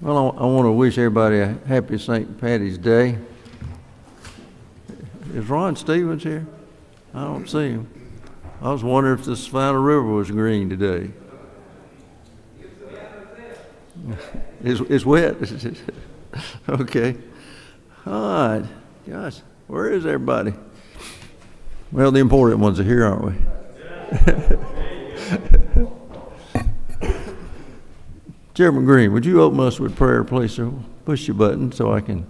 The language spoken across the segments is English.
Well, I want to wish everybody a happy St. Patty's Day. Is Ron Stevens here? I don't see him. I was wondering if the Savannah River was green today. It's wet. Okay. All right. Gosh, where is everybody? Well, the important ones are here, aren't we? Chairman Green, would you open us with prayer, please, sir? Push your button so I can.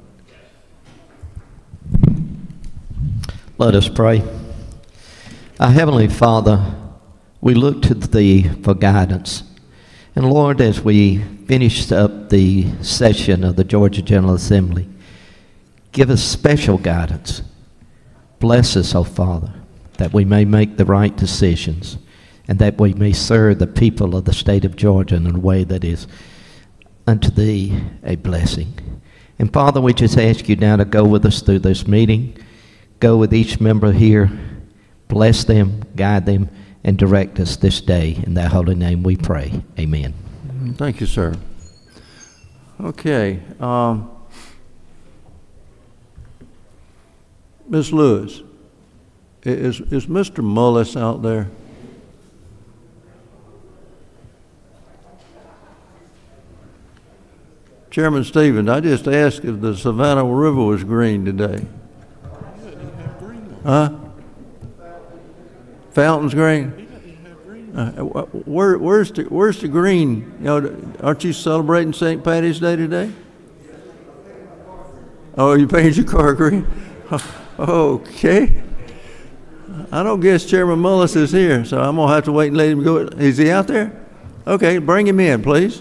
Let us pray. Our Heavenly Father, we look to Thee for guidance. And Lord, as we finish up the session of the Georgia General Assembly, give us special guidance. Bless us, O Father, that we may make the right decisions and that we may serve the people of the state of Georgia in a way that is unto Thee a blessing. And Father, we just ask You now to go with us through this meeting. Go with each member here. Bless them, guide them, and direct us this day. In Thy holy name we pray. Amen. Thank you, sir. Okay. Ms. Lewis, is Mr. Mullis out there? Chairman Stevens, I just asked if the Savannah River was green today. Huh? Fountain's green? Where's the green? You know, aren't you celebrating St. Patty's Day today? Oh, you painted your car green? Okay. I don't guess Chairman Mullis is here, so I'm going to have to wait and let him go. Is he out there? Okay, bring him in, please.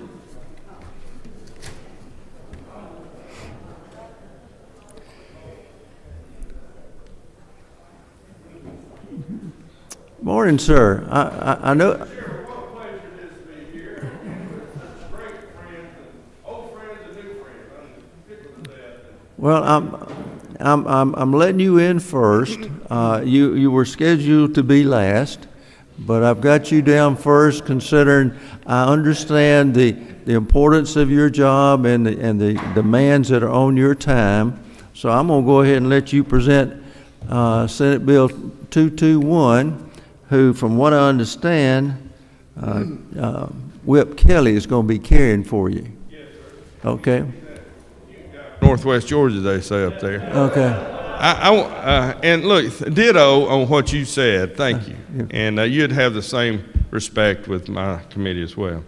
Morning, sir. I know. What pleasure it is to be here. Great friends, and old friends and new friends. I'm particular to that. Well, I'm letting you in first. You were scheduled to be last, but I've got you down first, considering I understand the importance of your job and the demands that are on your time. So I'm going to go ahead and let you present Senate Bill 221. Who, from what I understand, Whip Kelly is going to be carrying for you. Yes, sir. Okay. Northwest Georgia, they say up there. Okay. And look, ditto on what you said. Thank you. And you'd have the same respect with my committee as well.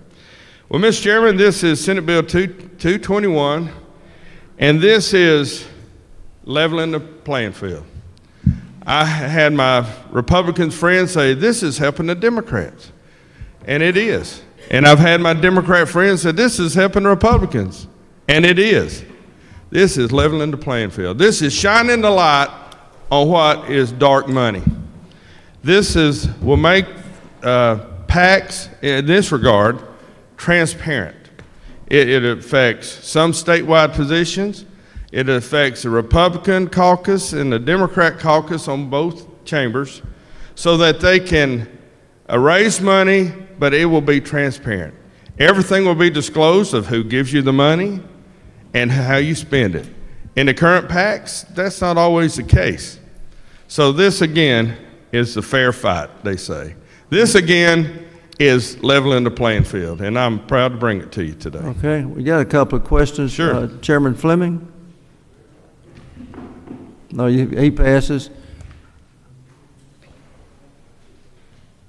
Well, Mr. Chairman, this is Senate Bill 221, and this is leveling the playing field. I had my Republican friends say, this is helping the Democrats. And it is. And I've had my Democrat friends say, this is helping the Republicans. And it is. This is leveling the playing field. This is shining the light on what is dark money. This will make PACs, in this regard, transparent. It affects some statewide positions. It affects the Republican caucus and the Democrat caucus on both chambers so that they can raise money, but it will be transparent. Everything will be disclosed of who gives you the money and how you spend it. In the current PACs, that's not always the case. So this, again, is the fair fight, they say. This, again, is leveling the playing field, and I'm proud to bring it to you today. Okay, we got a couple of questions. Sure. Chairman Fleming? No, he passes.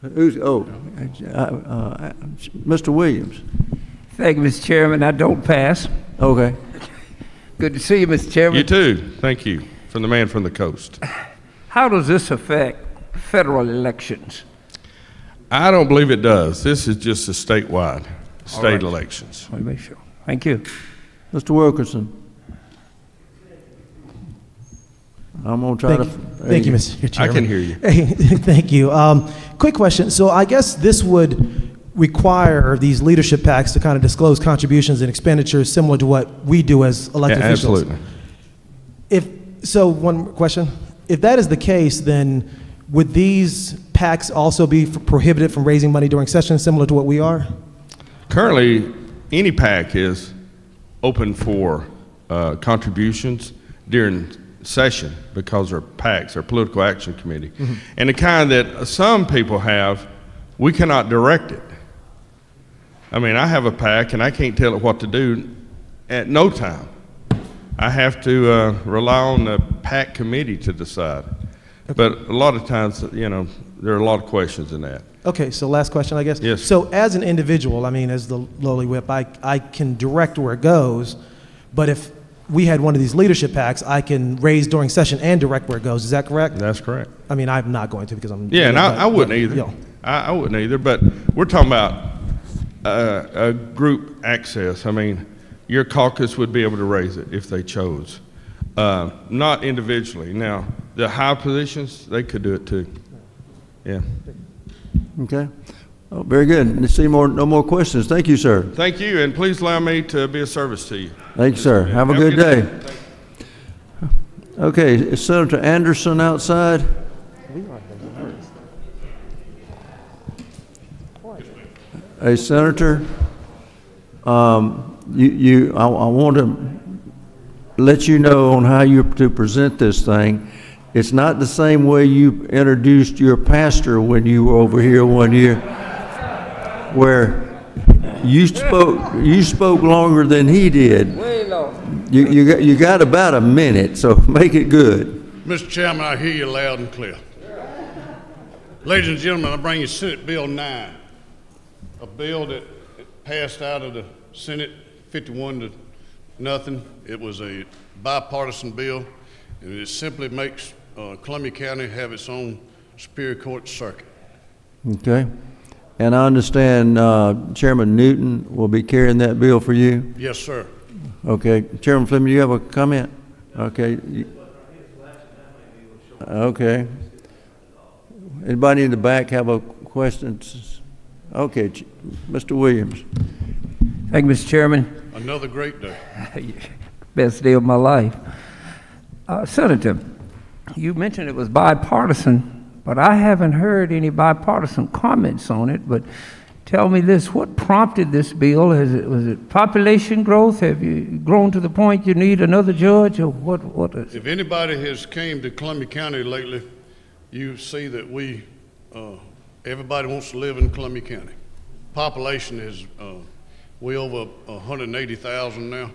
Mr. Williams. Thank you, Mr. Chairman. I don't pass. Okay. Good to see you, Mr. Chairman. You too. Thank you. From the man from the coast. How does this affect federal elections? I don't believe it does. This is just a statewide, state elections. I want to make sure. Thank you. Mr. Wilkerson. I'm going to try to... Thank you, Mr. Chairman. I can hear you. Thank you. Quick question. So I guess this would require these leadership PACs to kind of disclose contributions and expenditures similar to what we do as elected officials. Absolutely. So one more question. If that is the case, then would these PACs also be prohibited from raising money during sessions similar to what we are? Currently, any PAC is open for contributions during session because they're PACs, they're Political Action Committee. And the kind that some people have, we cannot direct it. I mean, I have a PAC and I can't tell it what to do at no time. I have to rely on the PAC committee to decide. But a lot of times, you know, there are a lot of questions in that. Okay, so last question, I guess. Yes. So as an individual, I mean, as the lowly whip, I can direct where it goes, but if we had one of these leadership PACs, I can raise during session and direct where it goes. Is that correct? That's correct. I mean, I'm not going to because I'm... Yeah, and I wouldn't either. Yeah. I wouldn't either, but we're talking about a group access. I mean, your caucus would be able to raise it if they chose, not individually. Now, the high positions, they could do it too. Yeah. Okay. Oh, very good. Let's see no more questions. Thank you, sir. Thank you, and please allow me to be of service to you. Thank you, sir. Have a good day. Okay, is Senator Anderson outside? Hey, Senator, I want to let you know on how you're to present this thing. It's not the same way you introduced your pastor when you were over here one year, where you spoke longer than he did. You got about a minute, so make it good. Mr. Chairman, I hear you loud and clear. Ladies and gentlemen, I bring you Senate Bill 9, a bill that passed out of the Senate 51-0. It was a bipartisan bill, and it simply makes Columbia County have its own Superior Court circuit. Okay. And I understand Chairman Newton will be carrying that bill for you? Yes, sir. Okay. Chairman Fleming, do you have a comment? Okay. Okay. Anybody in the back have a question? Okay. Mr. Williams. Thank you, Mr. Chairman. Another great day. Best day of my life. Senator, you mentioned it was bipartisan, but I haven't heard any bipartisan comments on it. But tell me this, what prompted this bill? Was it population growth? Have you grown to the point you need another judge, or what is it? If anybody has came to Columbia County lately, you see that everybody wants to live in Columbia County. Population is way over 180,000 now,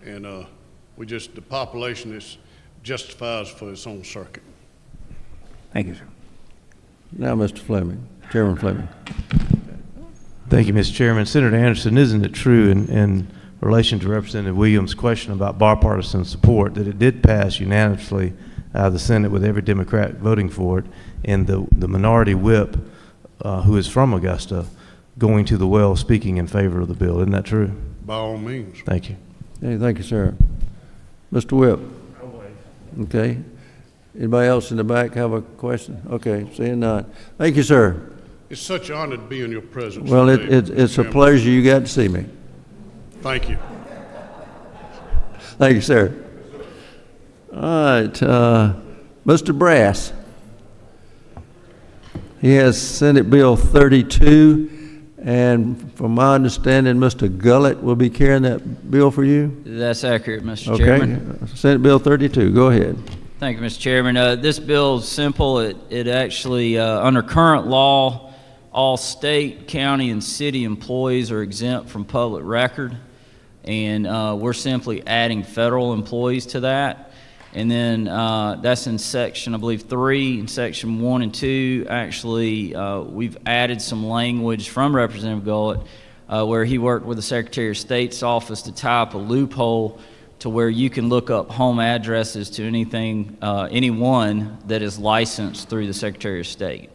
and the population justifies for its own circuit. Thank you, sir. Now, Mr. Fleming, Chairman Fleming. Thank you, Mr. Chairman. Senator Anderson, isn't it true in relation to Representative Williams' question about bipartisan support that it did pass unanimously out of the Senate with every Democrat voting for it, and the minority whip, who is from Augusta, going to the well speaking in favor of the bill? Isn't that true? By all means. Thank you. Hey, thank you, sir. Mr. Whip. Okay. Anybody else in the back have a question? Okay, seeing none. Thank you, sir. It's such an honor to be in your presence. Well, today, it's a pleasure you got to see me. Thank you. Thank you, sir. All right, Mr. Brass. He has Senate Bill 32, and from my understanding, Mr. Gullett will be carrying that bill for you? That's accurate, Mr. Chairman. Okay, Senate Bill 32, go ahead. Thank you, Mr. Chairman. This bill is simple. It actually, under current law, all state, county, and city employees are exempt from public record, and we're simply adding federal employees to that. And then that's in section, I believe, 3. In section 1 and 2, actually, we've added some language from Representative Gullett where he worked with the Secretary of State's office to tie up a loophole to where you can look up home addresses to anyone that is licensed through the Secretary of State.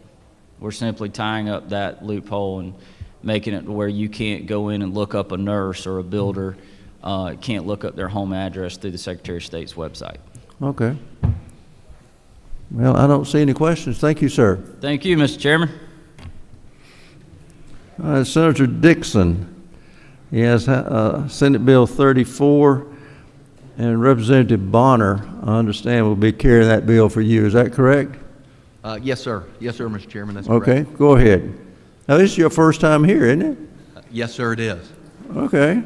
We're simply tying up that loophole and making it to where you can't go in and look up a nurse or a builder, can't look up their home address through the Secretary of State's website. Okay. Well, I don't see any questions. Thank you, sir. Thank you, Mr. Chairman. Senator Dixon. He has Senate Bill 34, and Representative Bonner, I understand, will be carrying that bill for you. Is that correct? Yes, sir. Yes, sir, Mr. Chairman. That's okay, correct. Go ahead. Now, this is your first time here, isn't it? Yes, sir, it is. Okay.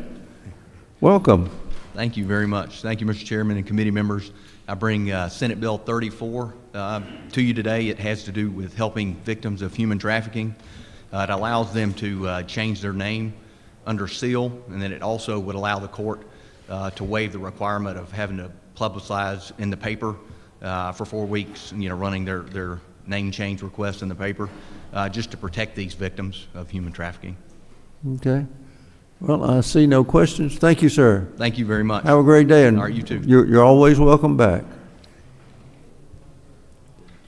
Welcome. Thank you very much. Thank you, Mr. Chairman and committee members. I bring Senate Bill 34 to you today. It has to do with helping victims of human trafficking. It allows them to change their name under seal, and then it also would allow the court to waive the requirement of having to publicize in the paper for 4 weeks, running their name change request in the paper, just to protect these victims of human trafficking. Okay. Well, I see no questions. Thank you, sir. Thank you very much. Have a great day. And all right, you too. You're always welcome back.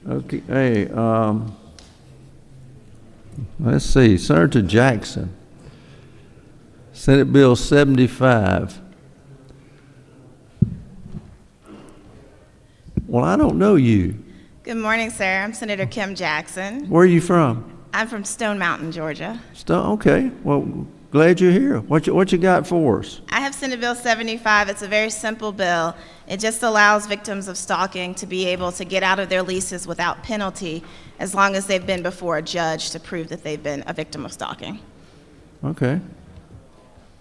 Okay. Hey, let's see. Senator Jackson, Senate Bill 75. Well, I don't know you. Good morning, sir. I'm Senator Kim Jackson. Where are you from? I'm from Stone Mountain, Georgia. Okay. Well, glad you're here. What you got for us? I have Senate Bill 75. It's a very simple bill. It just allows victims of stalking to be able to get out of their leases without penalty as long as they've been before a judge to prove that they've been a victim of stalking. Okay.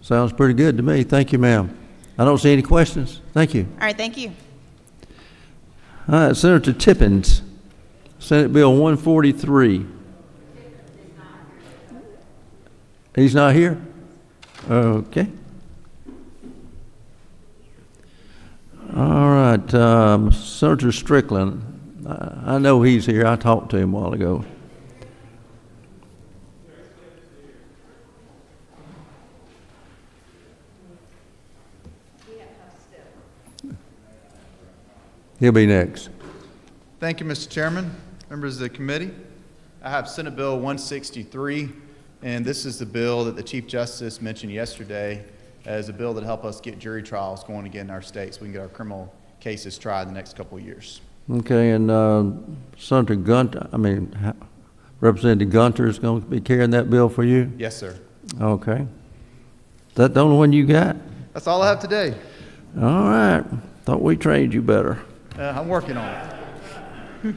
Sounds pretty good to me. Thank you, ma'am. I don't see any questions. Thank you. All right, thank you. All right, Senator Tippins, Senate Bill 143. He's not here? Okay. All right, Senator Strickland, I know he's here. I talked to him a while ago. He'll be next. Thank you, Mr. Chairman, members of the committee. I have Senate Bill 163, and this is the bill that the Chief Justice mentioned yesterday as a bill that help us get jury trials going again in our state so we can get our criminal cases tried in the next couple of years. Okay, and Senator Representative Gunter is going to be carrying that bill for you? Yes, sir. Okay. Is that the only one you got? That's all I have today. All right. Thought we trained you better. I'm working on it. Good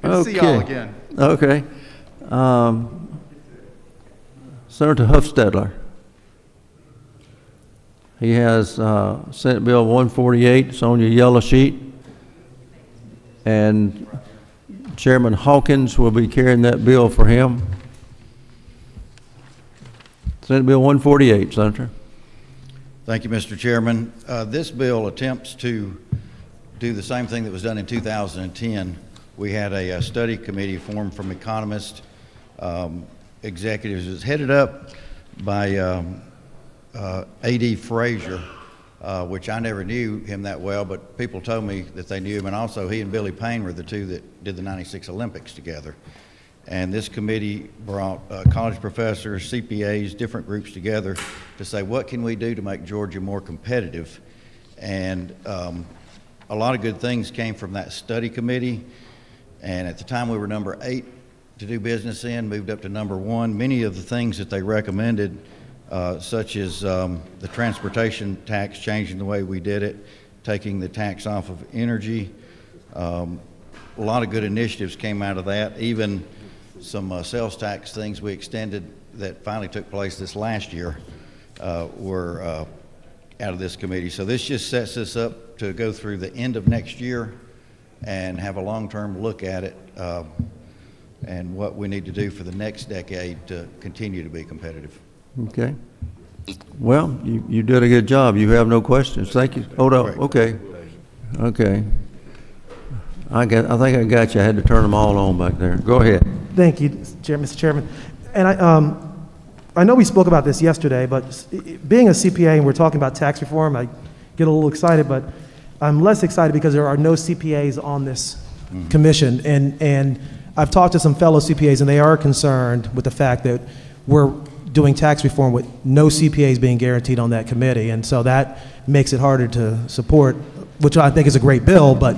to see y'all again. Okay. Senator Huffstedler. He has Senate Bill 148. It's on your yellow sheet. And Chairman Hawkins will be carrying that bill for him. Senate Bill 148, Senator. Thank you, Mr. Chairman. This bill attempts to do the same thing that was done in 2010. We had a study committee formed from economists, executives. It was headed up by A.D. Frazier, which I never knew him that well, but people told me that they knew him, and also he and Billy Payne were the two that did the '96 Olympics together. And this committee brought college professors, CPAs, different groups together to say, what can we do to make Georgia more competitive? And a lot of good things came from that study committee. And at the time we were number 8 to do business in, moved up to number 1. Many of the things that they recommended, such as the transportation tax, changing the way we did it, taking the tax off of energy. A lot of good initiatives came out of that. Even some sales tax things we extended that finally took place this last year were out of this committee. So this just sets us up to go through the end of next year and have a long-term look at it and what we need to do for the next decade to continue to be competitive. Okay. Well, you did a good job. You have no questions. Thank you. Hold on. Okay. Okay. I think I got you. I had to turn them all on back there. Go ahead. Thank you, Mr. Chairman. And I know we spoke about this yesterday, but being a CPA and we're talking about tax reform, I get a little excited, but I'm less excited because there are no CPAs on this commission. And I've talked to some fellow CPAs, and they are concerned with the fact that we're doing tax reform with no CPAs being guaranteed on that committee. And so that makes it harder to support, which I think is a great bill, but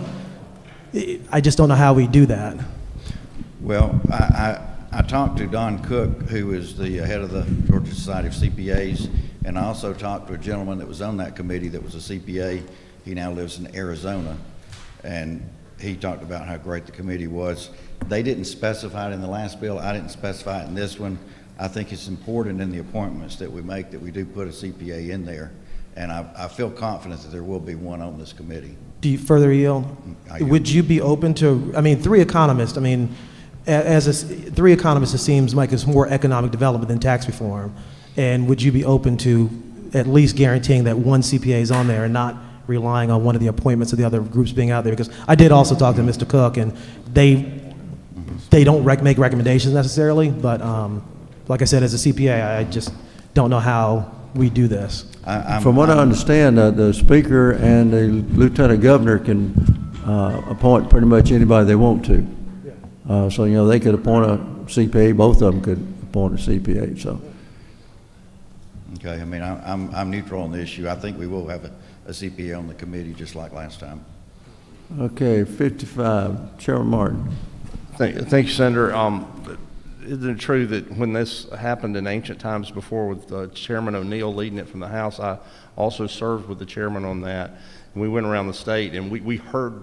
I just don't know how we do that. Well, I talked to Don Cook, who is the head of the Georgia Society of CPAs, and I also talked to a gentleman that was on that committee that was a CPA. He now lives in Arizona, and he talked about how great the committee was. They didn't specify it in the last bill. I didn't specify it in this one. I think it's important in the appointments that we make that we do put a CPA in there and I feel confident that there will be one on this committee. Do you further yield? Would you be open to, I mean, three economists, I mean, three economists, it seems like it's more economic development than tax reform. And would you be open to at least guaranteeing that one CPA is on there and not relying on one of the appointments of the other groups being out there? Because I did also talk to Mr. Cook, and they don't make recommendations necessarily, but like I said, as a CPA, I just don't know how we do this. From what I understand, the speaker and the lieutenant governor can appoint pretty much anybody they want to. So, you know, they could appoint a CPA, both of them could appoint a CPA, so. Okay, I mean, I'm neutral on the issue. I think we will have a CPA on the committee just like last time. Okay, 55, Chairman Martin. Thank you, Senator. Isn't it true that when this happened in ancient times before with Chairman O'Neill leading it from the House, I also served with the chairman on that. And we went around the state, and we heard,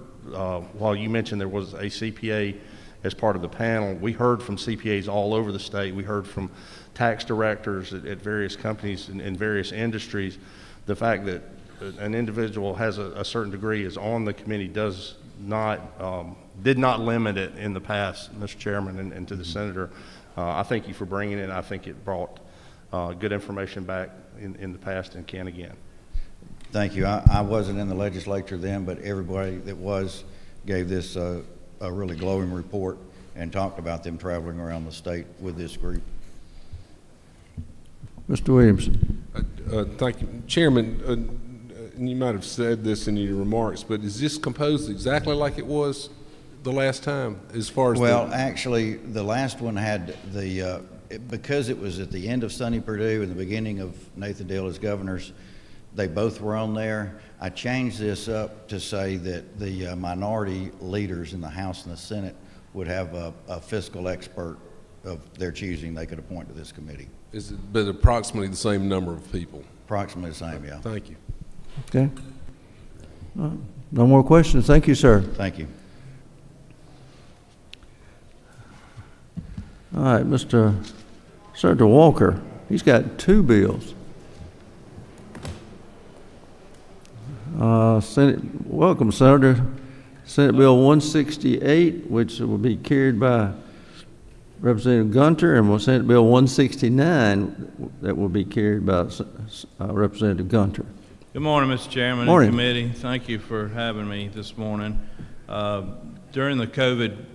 while you mentioned there was a CPA as part of the panel, we heard from CPAs all over the state. We heard from tax directors at various companies in various industries. The fact that an individual has a certain degree is on the committee does not did not limit it in the past, Mr. Chairman, and to the senator. I thank you for bringing it. I think it brought good information back in the past and can again. Thank you. I wasn't in the legislature then, but everybody that was gave this a really glowing report and talked about them traveling around the state with this group. Mr. Williamson. Thank you. Chairman, you might have said this in your remarks, but is this composed exactly like it was the last time as far as actually, the last one had the, because it was at the end of Sonny Perdue and the beginning of Nathan Deal as governors, they both were on there. I changed this up to say that the minority leaders in the House and the Senate would have a fiscal expert of their choosing they could appoint to this committee. Is it but approximately the same number of people? Approximately the same, yeah. Thank you. Okay. No more questions. Thank you, sir. Thank you. All right, Mr. Senator Walker, he's got two bills. Welcome, Senator. Senate Bill 168, which will be carried by Representative Gunter, and Senate Bill 169 that will be carried by Representative Gunter. Good morning, Mr. Chairman and committee. Thank you for having me this morning. During the COVID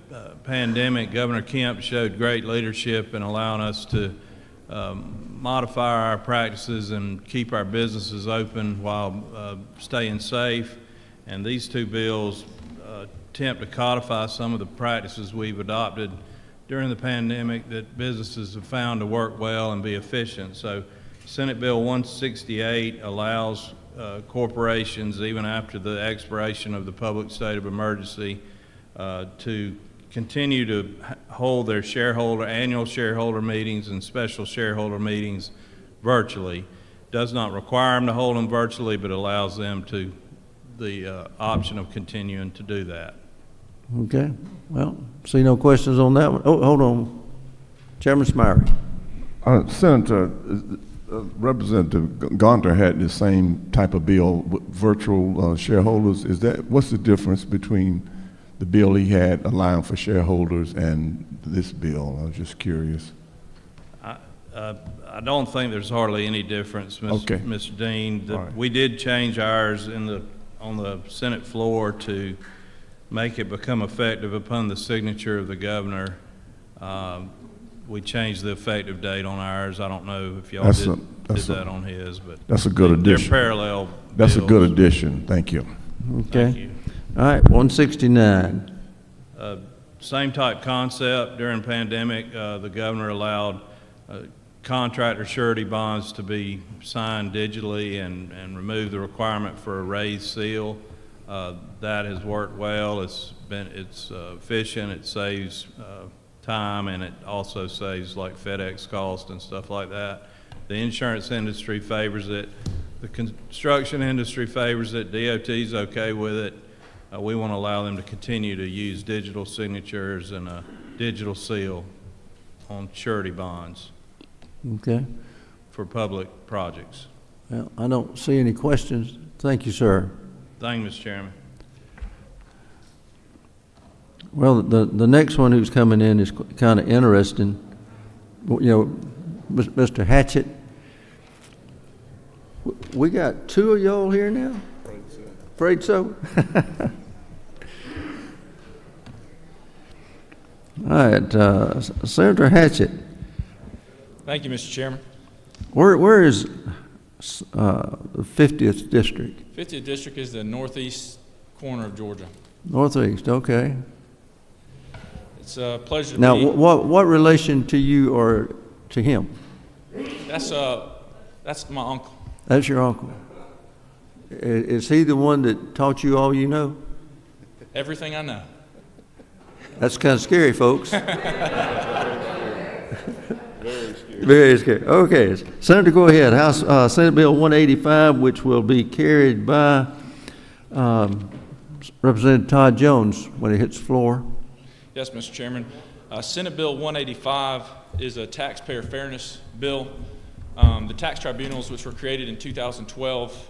pandemic, Governor Kemp showed great leadership in allowing us to modify our practices and keep our businesses open while staying safe. And these two bills attempt to codify some of the practices we've adopted during the pandemic that businesses have found to work well and be efficient. So Senate Bill 168 allows corporations, even after the expiration of the public state of emergency, to continue to hold their annual shareholder meetings and special shareholder meetings virtually. Does not require them to hold them virtually, but allows them to the option of continuing to do that. Okay. Well, see no questions on that one. Oh, hold on. Chairman Smyrie. Senator, Representative Gunter had the same type of bill with virtual shareholders. What's the difference between the bill he had allowing for shareholders and this bill? I was just curious. I don't think there's hardly any difference, Mr. Dean. We did change ours on the Senate floor to make it become effective upon the signature of the governor. We changed the effective date on ours. I don't know if y'all did that on his, but that's a good addition. They're parallel That's bills. a good addition. Thank you. Okay. Thank you. All right, 169. Same type concept. During pandemic, the governor allowed contractor surety bonds to be signed digitally and remove the requirement for a raised seal. That has worked well. It's efficient. It saves time, and it also saves like FedEx cost and stuff like that. The insurance industry favors it. The construction industry favors it. DOT's okay with it. We want to allow them to continue to use digital signatures and a digital seal on surety bonds. Okay. For public projects. Well, I don't see any questions. Thank you, sir. Thank you, Mr. Chairman. Well, the next one who's coming in is kind of interesting. You know, Mr. Hatchett, we got two of y'all here now? Afraid so. All right, Senator Hatchett. Thank you, Mr. Chairman. Where is the 50th district? 50th district is the northeast corner of Georgia. Northeast, okay. It's a pleasure to now, be. what relation to you or to him? That's my uncle. That's your uncle. Is he the one that taught you all you know? Everything I know. That's kind of scary, folks. Very scary. Okay, Senator, go ahead. House Senate Bill 185, which will be carried by Representative Todd Jones when it hits the floor. Yes, Mr. Chairman. Senate Bill 185 is a taxpayer fairness bill. The tax tribunals, which were created in 2012,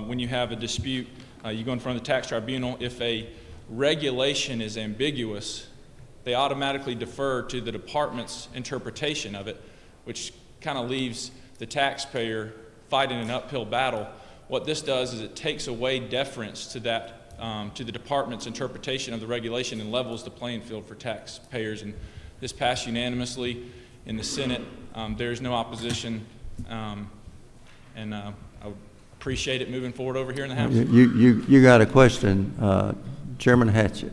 when you have a dispute, you go in front of the tax tribunal. If a regulation is ambiguous, they automatically defer to the department's interpretation of it, which kind of leaves the taxpayer fighting an uphill battle. What this does is it takes away deference to that, to the department's interpretation of the regulation and levels the playing field for taxpayers. And this passed unanimously in the Senate. There is no opposition, and I would appreciate it moving forward over here in the House. You got a question, Chairman Hatchett.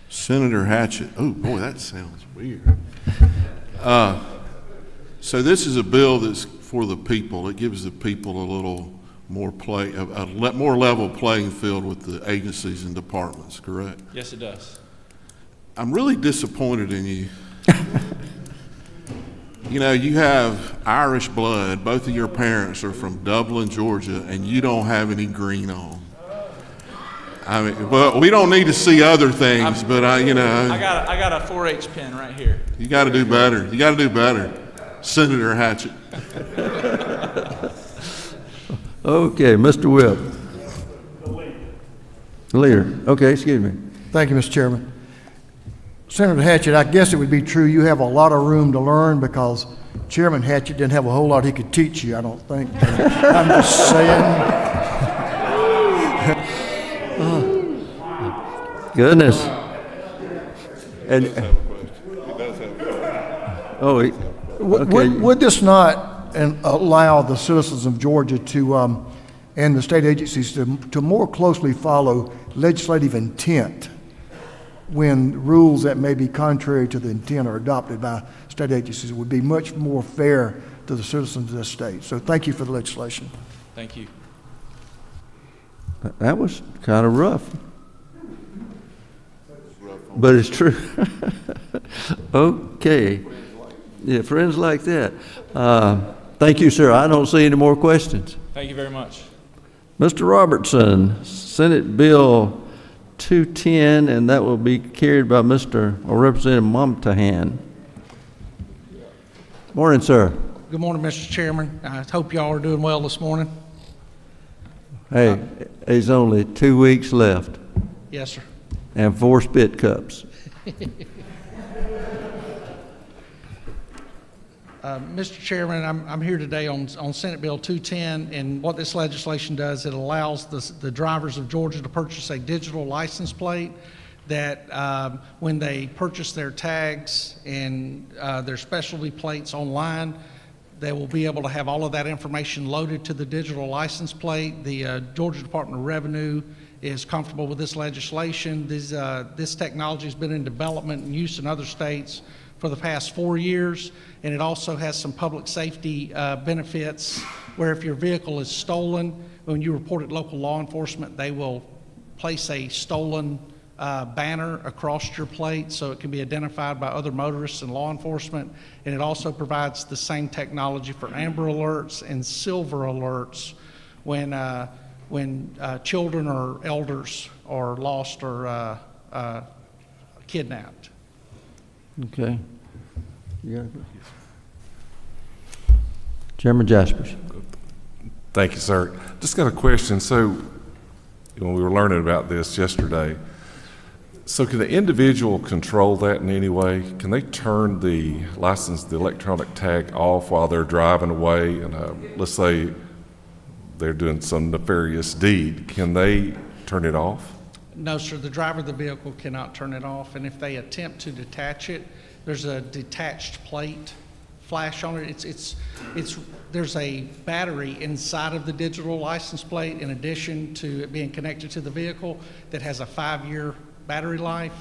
Senator Hatchett. Oh boy, that sounds weird. So this is a bill that's for the people. It gives the people a little more more level playing field with the agencies and departments, correct? Yes, it does. I'm really disappointed in you. You know, you have Irish blood. Both of your parents are from Dublin, Georgia, and you don't have any green on. I mean, well, we don't need to see other things, but you know. I got a 4-H pen right here. You got to do better. You got to do better, Senator Hatchett. Okay, Mr. Whip. The leader. Okay, excuse me. Thank you, Mr. Chairman. Senator Hatchett, I guess it would be true you have a lot of room to learn because Chairman Hatchett didn't have a whole lot he could teach you, I don't think. I'm just saying. Goodness. And okay. Would this not allow the citizens of Georgia to and the state agencies to more closely follow legislative intent when rules that may be contrary to the intent are adopted by state agencies? It would be much more fair to the citizens of this state. So thank you for the legislation. Thank you. That was kind of rough. But it's true. Okay. Yeah, friends like that. Thank you, sir. I don't see any more questions. Thank you very much. Mr. Robertson, Senate Bill 210, and that will be carried by Representative Momtahan. Morning, sir. Good morning, Mr. Chairman. I hope y'all are doing well this morning. Hey, there's only 2 weeks left. Yes, sir. And 4 spit cups. Mr. Chairman, I'm here today on Senate Bill 210, and what this legislation does, it allows the drivers of Georgia to purchase a digital license plate that when they purchase their tags and their specialty plates online, they will be able to have all of that information loaded to the digital license plate. The Georgia Department of Revenue is comfortable with this legislation. This technology has been in development and use in other states for the past 4 years, and it also has some public safety benefits where if your vehicle is stolen, when you report it to local law enforcement, they will place a stolen banner across your plate so it can be identified by other motorists and law enforcement. And it also provides the same technology for Amber Alerts and Silver Alerts when children or elders are lost or kidnapped. Okay. Chairman Jaspers. Thank you, sir. Just got a question. So, when we were learning about this yesterday, so can the individual control that in any way? Can they turn the electronic tag off while they're driving away? And let's say they're doing some nefarious deed. Can they turn it off? No, sir. The driver of the vehicle cannot turn it off. And if they attempt to detach it, there's a detached plate flash on it. There's a battery inside of the digital license plate in addition to it being connected to the vehicle that has a 5-year battery life.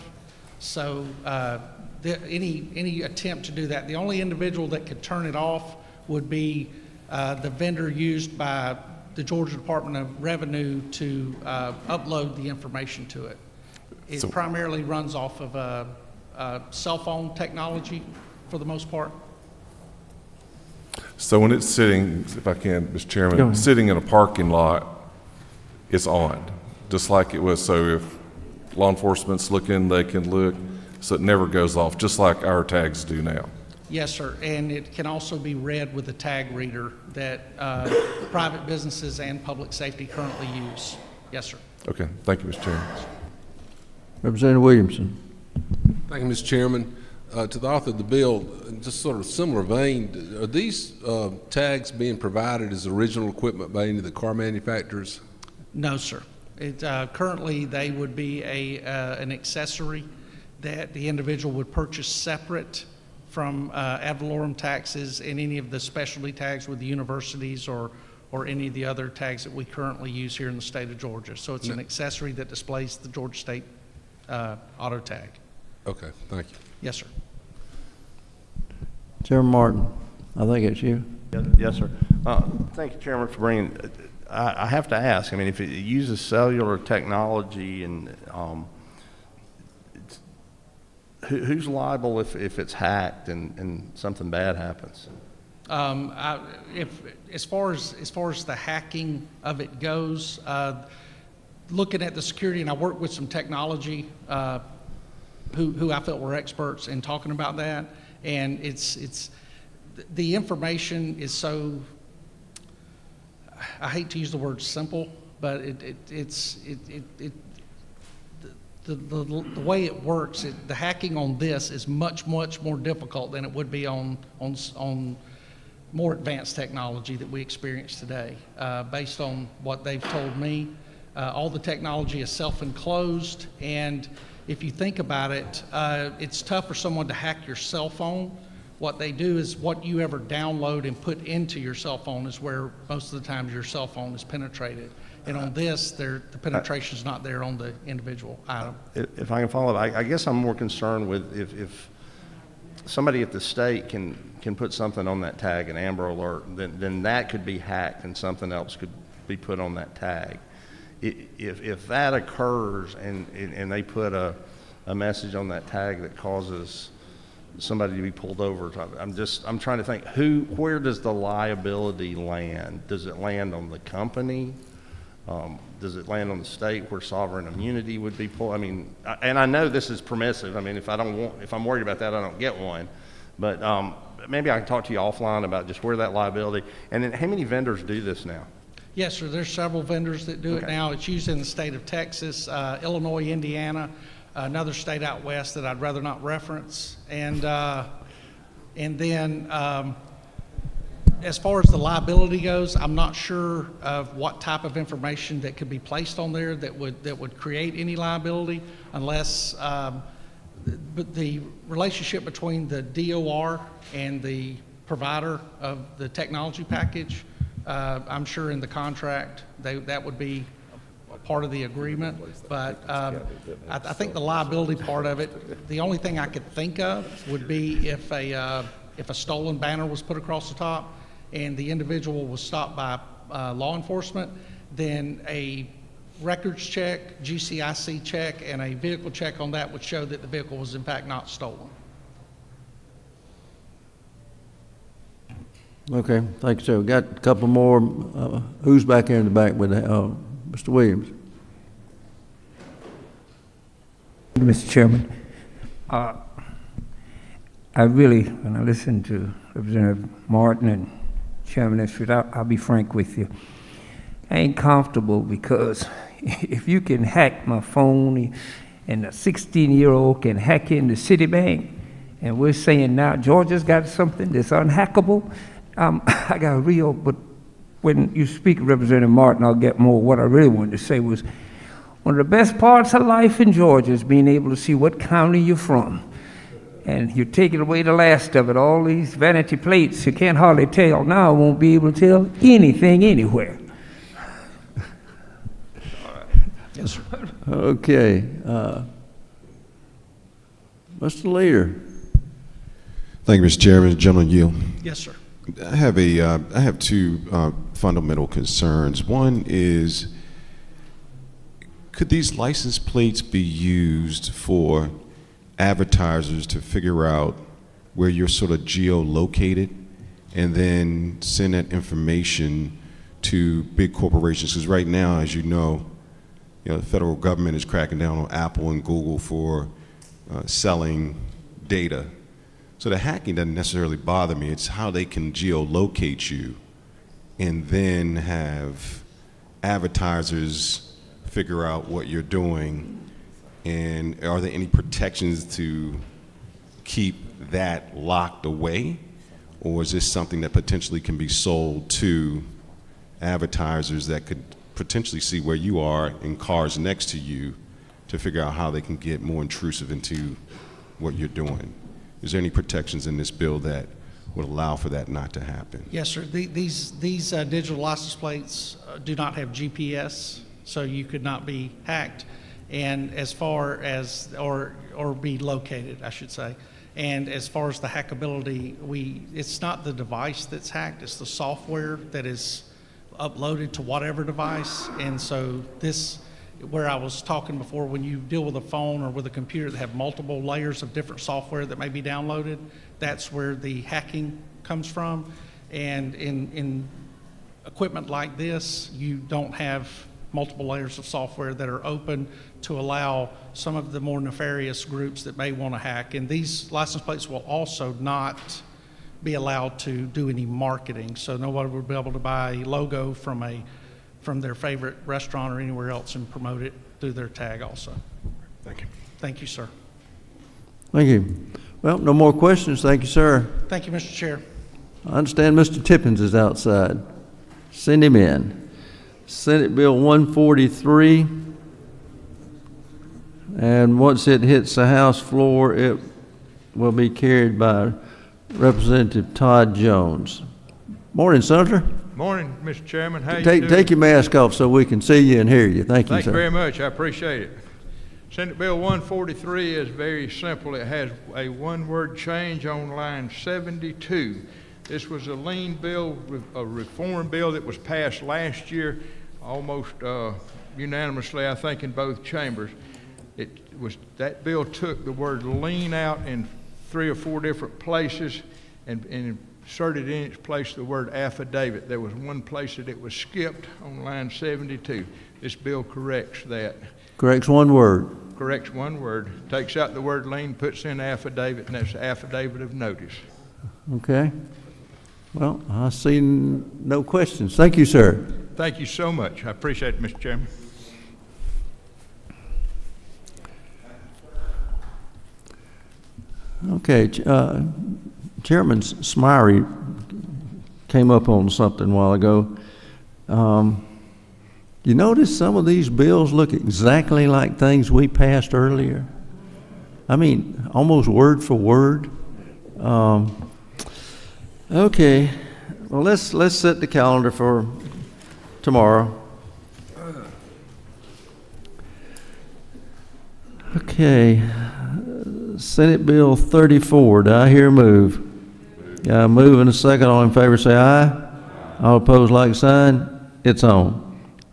So any attempt to do that, the only individual that could turn it off would be the vendor used by the Georgia Department of Revenue to upload the information to it. It primarily runs off of cell phone technology for the most part. So when it's sitting, if I can, Mr. Chairman, sitting in a parking lot, it's on, just like it was. So if law enforcement's looking, they can look, so it never goes off, just like our tags do now. Yes, sir, and it can also be read with a tag reader that private businesses and public safety currently use. Yes, sir. Okay, thank you, Mr. Chairman. Representative Williamson. Thank you, Mr. Chairman. To the author of the bill, just sort of similar vein, are these tags being provided as original equipment by any of the car manufacturers? No, sir. Currently, they would be an accessory that the individual would purchase separate from ad valorem taxes and any of the specialty tags with the universities or any of the other tags that we currently use here in the state of Georgia. So it's an accessory that displays the Georgia State auto tag. Okay, thank you. Yes, sir. Chairman Martin, I think it's you. Yes, sir. Thank you, Chairman, for bringing. I have to ask. I mean, if it uses cellular technology, and who's liable if it's hacked and something bad happens? As far as the hacking of it goes, looking at the security, and I worked with some technology who I felt were experts in talking about that, and it's the information is so, I hate to use the word simple, but the way it works, the hacking on this is much more difficult than it would be on more advanced technology that we experience today. Based on what they've told me, all the technology is self-enclosed, and if you think about it, it's tough for someone to hack your cell phone. What they do is what you ever download and put into your cell phone is where most of the time your cell phone is penetrated. And on this, the penetration is not there on the individual item. If I can follow up, I guess I'm more concerned with if somebody at the state can put something on that tag, an Amber Alert, then that could be hacked and something else could be put on that tag. If that occurs and they put a message on that tag that causes somebody to be pulled over, I'm trying to think, where does the liability land? Does it land on the company? Does it land on the state where sovereign immunity would be pulled? I mean, and I know this is permissive. I mean, if I'm worried about that, I don't get one. But maybe I can talk to you offline about just where that liability, and then how many vendors do this now? Yes, sir. There's several vendors that do it now. It's used in the state of Texas, Illinois, Indiana, another state out west that I'd rather not reference, and then as far as the liability goes, I'm not sure of what type of information that could be placed on there that would create any liability, unless but the relationship between the DOR and the provider of the technology package, I'm sure in the contract that would be a part of the agreement, but I think the liability part of it, the only thing I could think of would be if a stolen banner was put across the top and the individual was stopped by law enforcement, then a records check, GCIC check, and a vehicle check on that would show that the vehicle was in fact not stolen. Okay, thank you, sir. We got a couple more. Who's back here in the back with Mr. Williams? Mr. Chairman, I really, when I listen to Representative Martin and Chairman Esford, I'll be frank with you. I ain't comfortable because if you can hack my phone and a 16-year-old can hack into Citibank, and we're saying now Georgia's got something that's unhackable, I got real, but when you speak, Representative Martin, I'll get more. What I really wanted to say was, one of the best parts of life in Georgia is being able to see what county you're from. And you're taking away the last of it, all these vanity plates, you can't hardly tell. Now I won't be able to tell anything anywhere. Yes, sir. Okay. Mr. Leader. Thank you, Mr. Chairman. Gentleman yield. Yes, sir. I have two fundamental concerns. One is, could these license plates be used for advertisers to figure out where you're sort of geolocated and then send that information to big corporations? Because right now, as you know, the federal government is cracking down on Apple and Google for selling data. So the hacking doesn't necessarily bother me. It's how they can geolocate you and then have advertisers figure out what you're doing. And are there any protections to keep that locked away? Or is this something that potentially can be sold to advertisers that could potentially see where you are in cars next to you to figure out how they can get more intrusive into what you're doing? Is there any protections in this bill that would allow for that not to happen? Yes, sir. These digital license plates do not have GPS, so you could not be hacked, and as far as or be located, I should say. And as far as the hackability, it's not the device that's hacked; it's the software that is uploaded to whatever device. And so this, where I was talking before, when you deal with a phone or with a computer that have multiple layers of different software that may be downloaded, that's where the hacking comes from. And in equipment like this, you don't have multiple layers of software that are open to allow some of the more nefarious groups that may want to hack. And these license plates will also not be allowed to do any marketing. So nobody would be able to buy a logo from their favorite restaurant or anywhere else and promote it through their tag also. Thank you. Thank you, sir. Thank you. Well, no more questions. Thank you, sir. Thank you, Mr. Chair. I understand Mr. Tippins is outside. Send him in. Senate Bill 143. And once it hits the House floor, it will be carried by Representative Todd Jones. Morning, Senator. Morning, Mr. Chairman. How you doing? Take your mask off so we can see you and hear you. Thank you, sir. Thank you very much. I appreciate it. Senate Bill 143 is very simple. It has a one-word change on line 72. This was a lien bill, a reform bill that was passed last year, almost unanimously, I think, in both chambers. That bill took the word lien out in 3 or 4 different places and inserted in its place the word affidavit. There was one place that it was skipped on line 72. This bill corrects that. Corrects one word. Corrects one word. Takes out the word lien, puts in affidavit, and that's affidavit of notice. Okay. Well, I see no questions. Thank you, sir. Thank you so much. I appreciate it, Mr. Chairman. Okay. Chairman Smyrie came up on something a while ago. You notice some of these bills look exactly like things we passed earlier? I mean, almost word for word. Okay, well, let's set the calendar for tomorrow. Okay, Senate Bill 34, do I hear a move? Got a move and a second. All in favor say aye. All opposed like sign. It's on.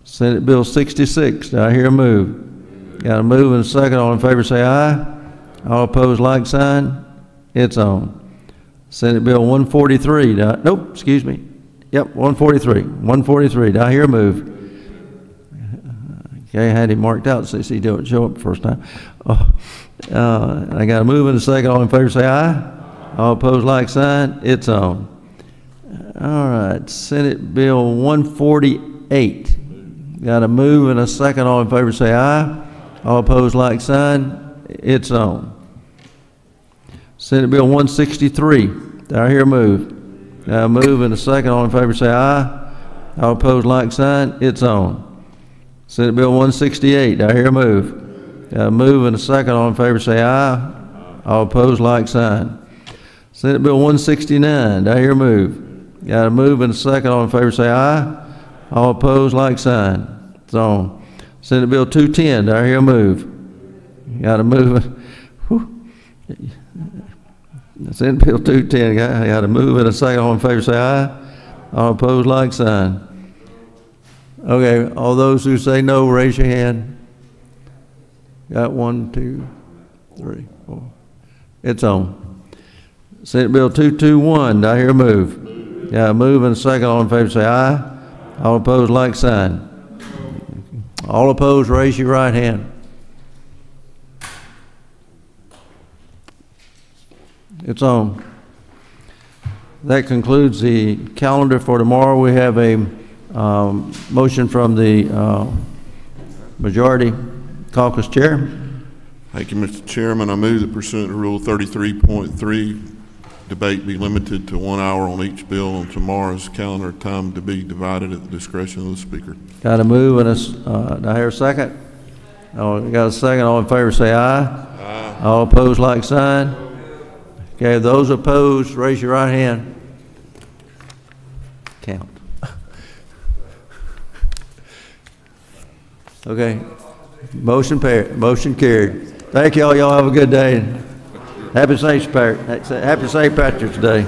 Senate Bill 66, do I hear a move? Got a move and a second. All in favor say aye. All opposed like sign. It's on. Senate Bill 143, nope, excuse me. Yep, 143. 143, do I hear a move? Okay, I had him marked out since he didn't show up the first time. I got a move and a second. All in favor say aye. All opposed like sign. It's on. All right, Senate Bill 148. Got a move and a second. All in favor say aye. All opposed, like sign. It's on. Senate Bill 163. Do I hear a move? Got a move and a second. All in favor say aye. All opposed, like sign. It's on. Senate Bill 168. Do I hear a move? Got a move and a second. All in favor say aye. All opposed, like sign. Senate Bill 169. Do I hear a move? Got a move and a second. All in favor say aye. All opposed, like sign. It's on. Senate Bill 210. Do I hear a move? Got a move. Senate Bill 210. Got a move and a second. All in favor say aye. All opposed, like sign. Okay, all those who say no, raise your hand. Got 1, 2, 3, 4. It's on. Senate Bill 221. Do I hear a move? Got a move and a second. All in favor say aye. All opposed, like sign. All opposed, raise your right hand. It's on. That concludes the calendar for tomorrow. We have a motion from the Majority Caucus Chair. Thank you, Mr. Chairman. I move that pursuant to Rule 33.3, debate be limited to 1 hour on each bill on tomorrow's calendar, time to be divided at the discretion of the Speaker. Got a move and do I hear a second? Oh, got a second. All in favor say aye. Aye. All opposed, like sign. Okay, those opposed, raise your right hand. Count. Okay, motion carried. Thank y'all. Y'all have a good day. Happy St. Patrick's Day.